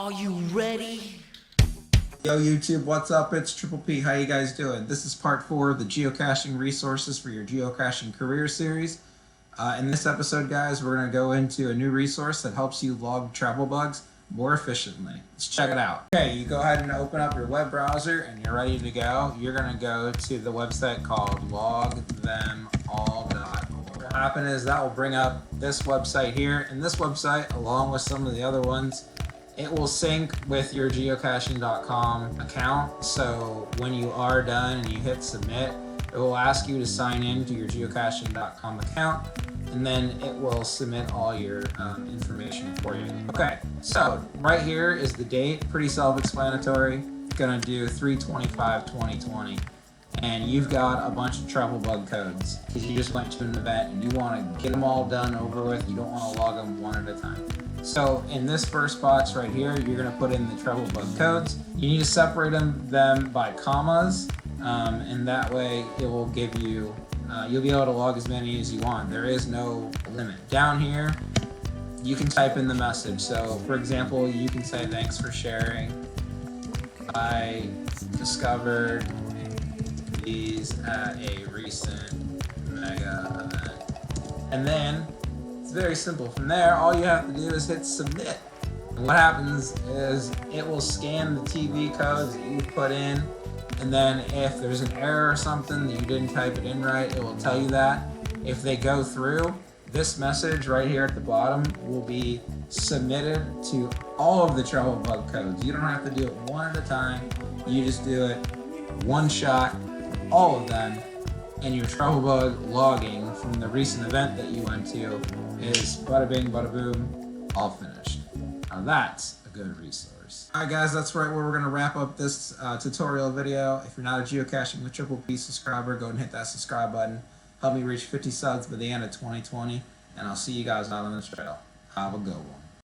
Are you ready? Yo YouTube, what's up? It's Triple P. How you guys doing? This is part 4 of the geocaching resources for your geocaching career series. In this episode, guys, we're going to go into a new resource that helps you log travel bugs more efficiently. Let's check it out. Okay, you go ahead and open up your web browser and you're ready to go. You're going to go to the website called logthemall.org. What will happen is that will bring up this website here, and this website, along with some of the other ones, it will sync with your geocaching.com account. So when you are done and you hit submit, it will ask you to sign in to your geocaching.com account, and then it will submit all your information for you. Okay, so right here is the date, pretty self-explanatory. Gonna do 3/25/2020, and you've got a bunch of travel bug codes because you just went to an event and you want to get them all done over with. You don't want to log them one at a time. So in this first box right here, you're going to put in the travel bug codes. You need to separate them by commas, and that way it will give you, you'll be able to log as many as you want. There is no limit. Down here, you can type in the message. So for example, you can say, "Thanks for sharing. I discovered these at a recent mega event." And then it's very simple. From there, all you have to do is hit submit. And what happens is it will scan the TV codes that you put in, and then if there's an error or something that you didn't type it in right, it will tell you that. If they go through, this message right here at the bottom will be submitted to all of the travel bug codes. You don't have to do it one at a time. You just do it one shot, all of them, and your travel bug logging from the recent event that you went to is bada bing, bada boom, all finished. Now that's a good resource. Alright guys, that's right where we're going to wrap up this tutorial video. If you're not a Geocaching with Triple P subscriber, go and hit that subscribe button. Help me reach 50 subs by the end of 2020, and I'll see you guys out on the trail. Have a good one.